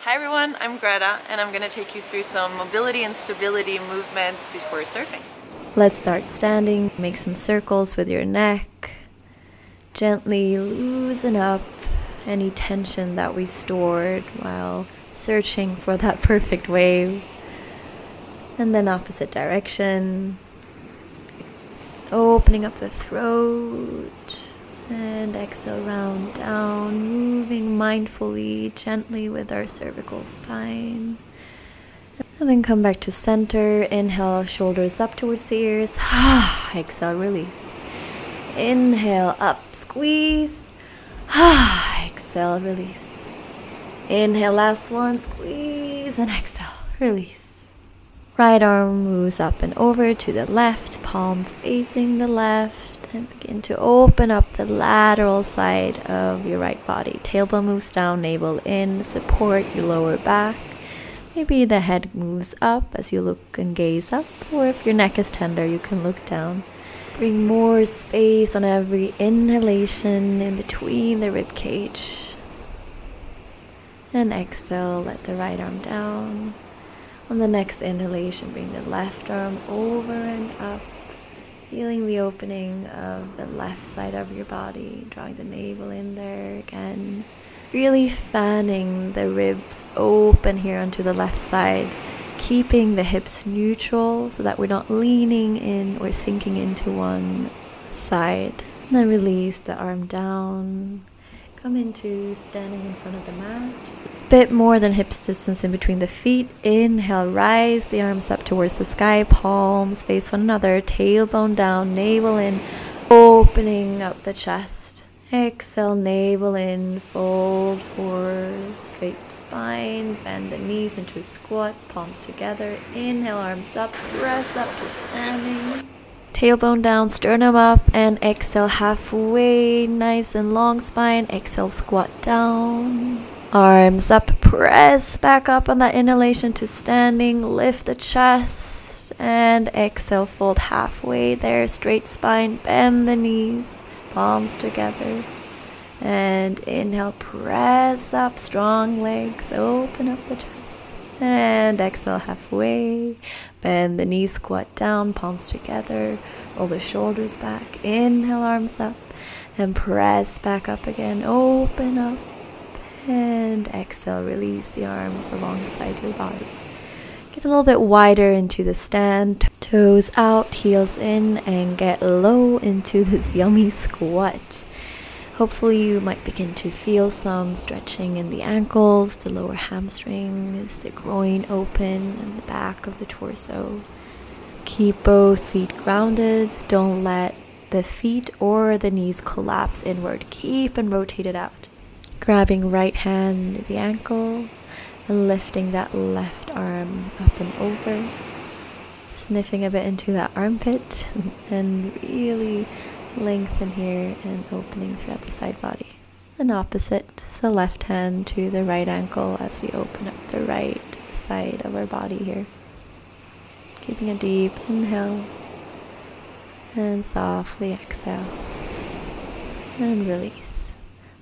Hi everyone, I'm Greta and I'm going to take you through some mobility and stability movements before surfing. Let's start standing. Make some circles with your neck. Gently loosen up any tension that we stored while searching for that perfect wave. And then opposite direction. Opening up the throat. And exhale, round down, moving mindfully, gently with our cervical spine. And then come back to center. Inhale, shoulders up towards the ears. Exhale, release. Inhale, up, squeeze. Exhale, release. Inhale, last one, squeeze, and exhale, release. Right arm moves up and over to the left, palm facing the left. And begin to open up the lateral side of your right body. Tailbone moves down, navel in, support your lower back. Maybe the head moves up as you look and gaze up, or if your neck is tender, you can look down. Bring more space on every inhalation in between the rib cage. And exhale, let the right arm down. On the next inhalation, bring the left arm over and up. Feeling the opening of the left side of your body, drawing the navel in there again. Really fanning the ribs open here onto the left side, keeping the hips neutral so that we're not leaning in or sinking into one side. And then release the arm down. Come into standing in front of the mat. Bit more than hips distance in between the feet. Inhale, rise the arms up towards the sky, palms face one another, tailbone down, navel in, opening up the chest. Exhale, navel in, fold forward, straight spine, bend the knees into a squat, palms together. Inhale, arms up, press up to standing. Tailbone down, sternum up, and exhale halfway, nice and long spine. Exhale, squat down. Arms up, press back up on that inhalation to standing, lift the chest, and exhale, fold halfway there, straight spine, bend the knees, palms together, and inhale, press up, strong legs, open up the chest, and exhale, halfway, bend the knees, squat down, palms together, roll the shoulders back, inhale, arms up, and press back up again, open up. And exhale, release the arms alongside your body. Get a little bit wider into the stand. Toes out, heels in, and get low into this yummy squat. Hopefully you might begin to feel some stretching in the ankles, the lower hamstrings, the groin open, and the back of the torso. Keep both feet grounded. Don't let the feet or the knees collapse inward. Keep and rotate it out. Grabbing right hand the ankle and lifting that left arm up and over. Sniffing a bit into that armpit and really lengthen here and opening throughout the side body. And opposite, so left hand to the right ankle as we open up the right side of our body here. Keeping a deep inhale and softly exhale and release.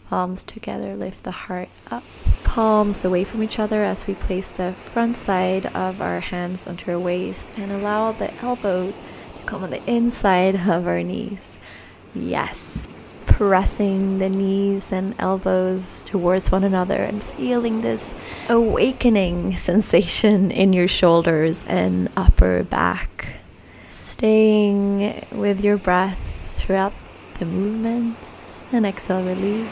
Palms together, lift the heart up. Palms away from each other as we place the front side of our hands onto our waist and allow the elbows to come on the inside of our knees. Yes. Pressing the knees and elbows towards one another and feeling this awakening sensation in your shoulders and upper back. Staying with your breath throughout the movements and exhale, release.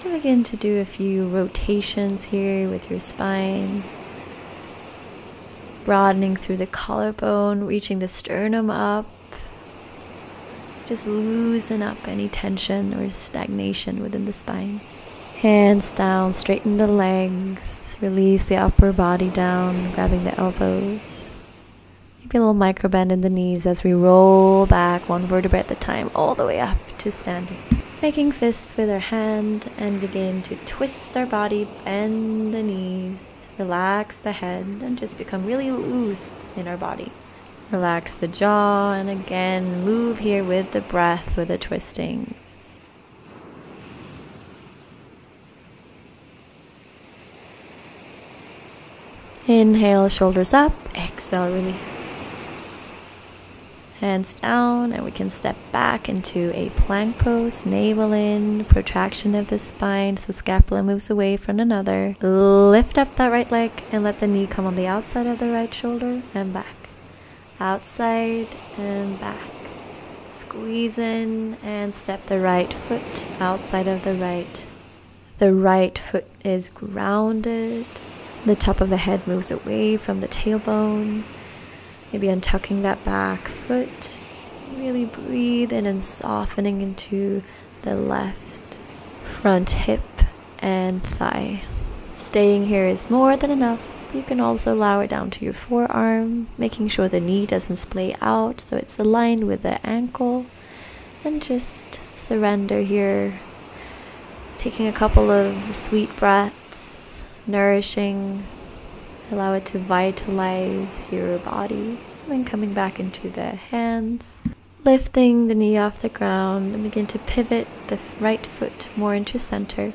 Begin to do a few rotations here with your spine, broadening through the collarbone, reaching the sternum up. Just loosen up any tension or stagnation within the spine. Hands down, straighten the legs, release the upper body down, grabbing the elbows. Maybe a little micro bend in the knees as we roll back one vertebrae at a time, all the way up to standing. Making fists with our hand and begin to twist our body, bend the knees, relax the head, and just become really loose in our body. Relax the jaw, and again, move here with the breath, with the twisting. Inhale, shoulders up. Exhale, release. Hands down, and we can step back into a plank pose, navel in, protraction of the spine, so scapula moves away from another. Lift up that right leg and let the knee come on the outside of the right shoulder and back. Outside and back. Squeeze in and step the right foot outside of the right. The right foot is grounded. The top of the head moves away from the tailbone. Maybe untucking that back foot. Really breathe in and softening into the left front hip and thigh. Staying here is more than enough. You can also lower down to your forearm, making sure the knee doesn't splay out so it's aligned with the ankle. And just surrender here. Taking a couple of sweet breaths, nourishing. Allow it to vitalize your body. And then coming back into the hands. Lifting the knee off the ground and begin to pivot the right foot more into center.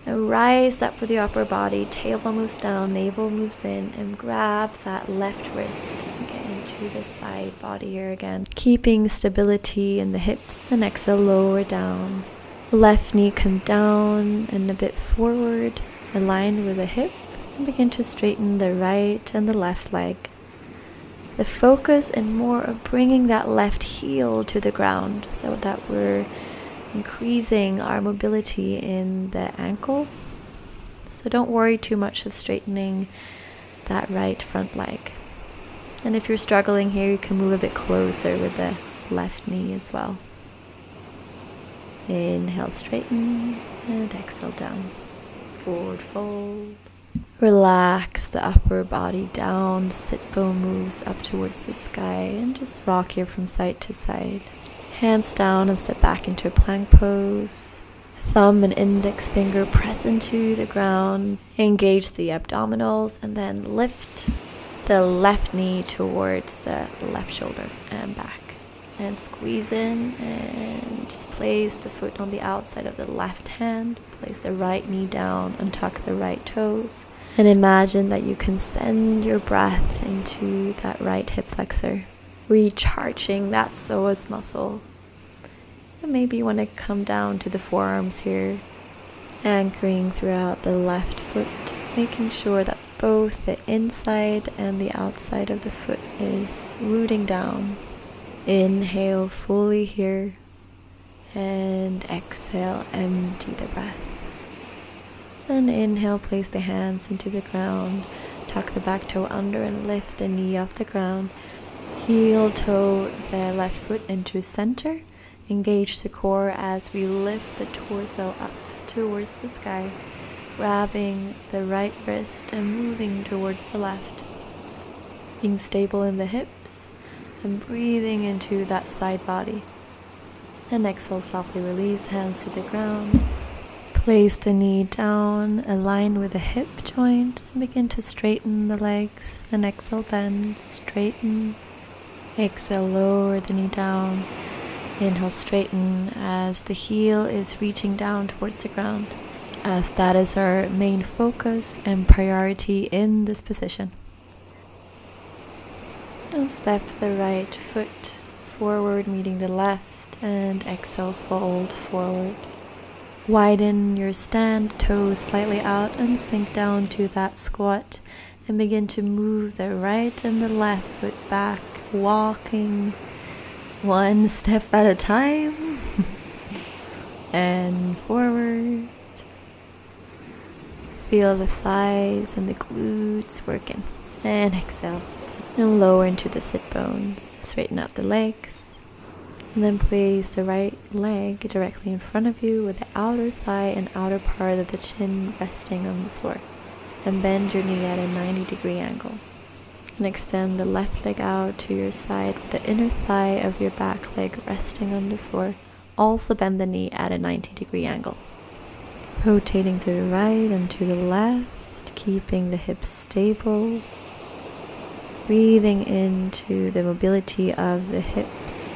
And rise up with the upper body. Tailbone moves down, navel moves in. And grab that left wrist and get into the side body here again. Keeping stability in the hips and exhale, lower down. Left knee come down and a bit forward. Align with the hip. And begin to straighten the right and the left leg. The focus and more of bringing that left heel to the ground so that we're increasing our mobility in the ankle. So don't worry too much of straightening that right front leg. And if you're struggling here, you can move a bit closer with the left knee as well. Inhale, straighten, and exhale down. Forward fold. Relax the upper body down, sit bone moves up towards the sky, and just rock here from side to side. Hands down and step back into a plank pose. Thumb and index finger press into the ground. Engage the abdominals and then lift the left knee towards the left shoulder and back. And squeeze in and place the foot on the outside of the left hand. Place the right knee down and tuck the right toes. And imagine that you can send your breath into that right hip flexor, recharging that psoas muscle. And maybe you want to come down to the forearms here, anchoring throughout the left foot, making sure that both the inside and the outside of the foot is rooting down. Inhale fully here, and exhale, empty the breath. Then inhale, place the hands into the ground, tuck the back toe under and lift the knee off the ground. Heel toe the left foot into center. Engage the core as we lift the torso up towards the sky, grabbing the right wrist and moving towards the left. Being stable in the hips and breathing into that side body. And exhale, softly release, hands to the ground. Place the knee down, align with the hip joint, and begin to straighten the legs. And exhale, bend, straighten. Exhale, lower the knee down. Inhale, straighten as the heel is reaching down towards the ground, as that is our main focus and priority in this position. And step the right foot forward, meeting the left, and exhale, fold forward. Widen your stand, toes slightly out, and sink down to that squat. And begin to move the right and the left foot back, walking one step at a time. And forward. Feel the thighs and the glutes working. And exhale. And lower into the sit bones. Straighten out the legs. And then place the right leg directly in front of you with the outer thigh and outer part of the chin resting on the floor. And bend your knee at a 90-degree angle. And extend the left leg out to your side with the inner thigh of your back leg resting on the floor. Also bend the knee at a 90-degree angle. Rotating to the right and to the left, keeping the hips stable. Breathing into the mobility of the hips.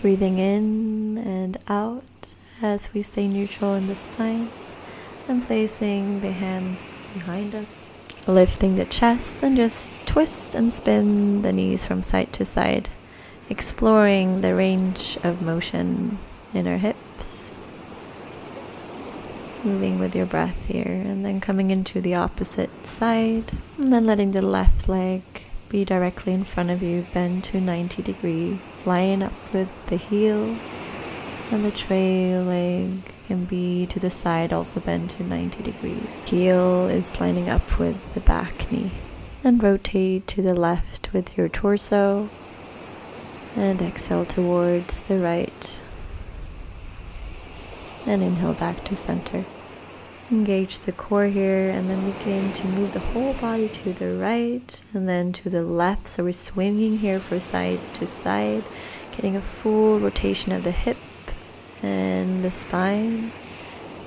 Breathing in and out as we stay neutral in the spine, and placing the hands behind us Lifting the chest and just twist and spin the knees from side to side, exploring the range of motion in our hips. Moving with your breath here, and then coming into the opposite side, and then letting the left leg be directly in front of you, bend to 90 degrees, line up with the heel, and the trail leg can be to the side, also bend to 90 degrees. Heel is lining up with the back knee. And rotate to the left with your torso, and exhale towards the right. And inhale back to center. Engage the core here, and then begin to move the whole body to the right and then to the left. So we're swinging here for side to side, getting a full rotation of the hip and the spine,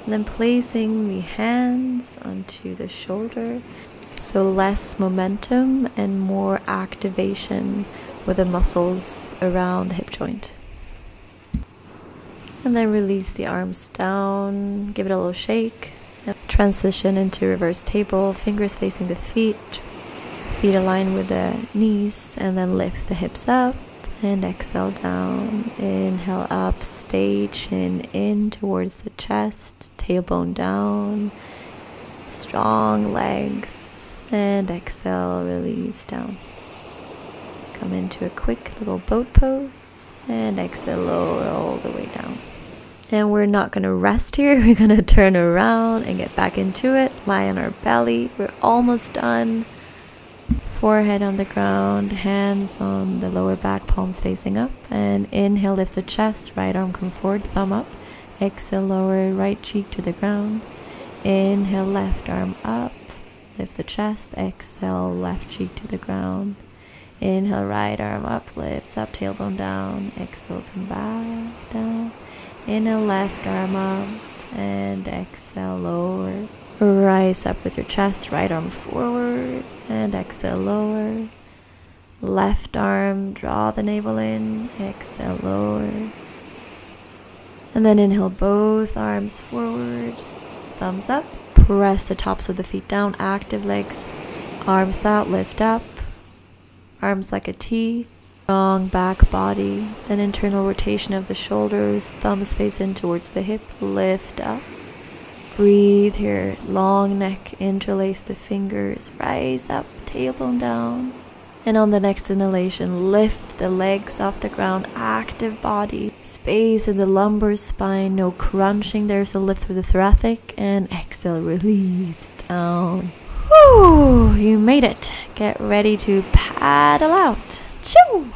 and then placing the hands onto the shoulder. So less momentum and more activation with the muscles around the hip joint. And then release the arms down, give it a little shake. Transition into reverse table, fingers facing the feet aligned with the knees, and then lift the hips up and exhale down. Inhale up, stay chin in towards the chest, tailbone down, strong legs, and exhale, release down. Come into a quick little boat pose and exhale, lower all the way down. And we're not going to rest here. We're going to turn around and get back into it. Lie on our belly. We're almost done. Forehead on the ground, hands on the lower back, palms facing up. And inhale, lift the chest, right arm come forward, thumb up. Exhale, lower right cheek to the ground. Inhale, left arm up, lift the chest. Exhale, left cheek to the ground. Inhale, right arm up, lifts up, tailbone down. Exhale, come back down. Inhale, left arm up, and exhale, lower. Rise up with your chest, right arm forward, and exhale, lower. Left arm, draw the navel in, exhale, lower. And then inhale, both arms forward, thumbs up. Press the tops of the feet down, active legs, arms out, lift up. Arms like a T. Strong back body, then internal rotation of the shoulders, thumbs face in towards the hip, lift up. Breathe here, long neck, interlace the fingers, rise up, tailbone down. And on the next inhalation, lift the legs off the ground, active body, space in the lumbar spine, no crunching there, so lift through the thoracic, and exhale, release down. Whew, you made it. Get ready to paddle out. Choo!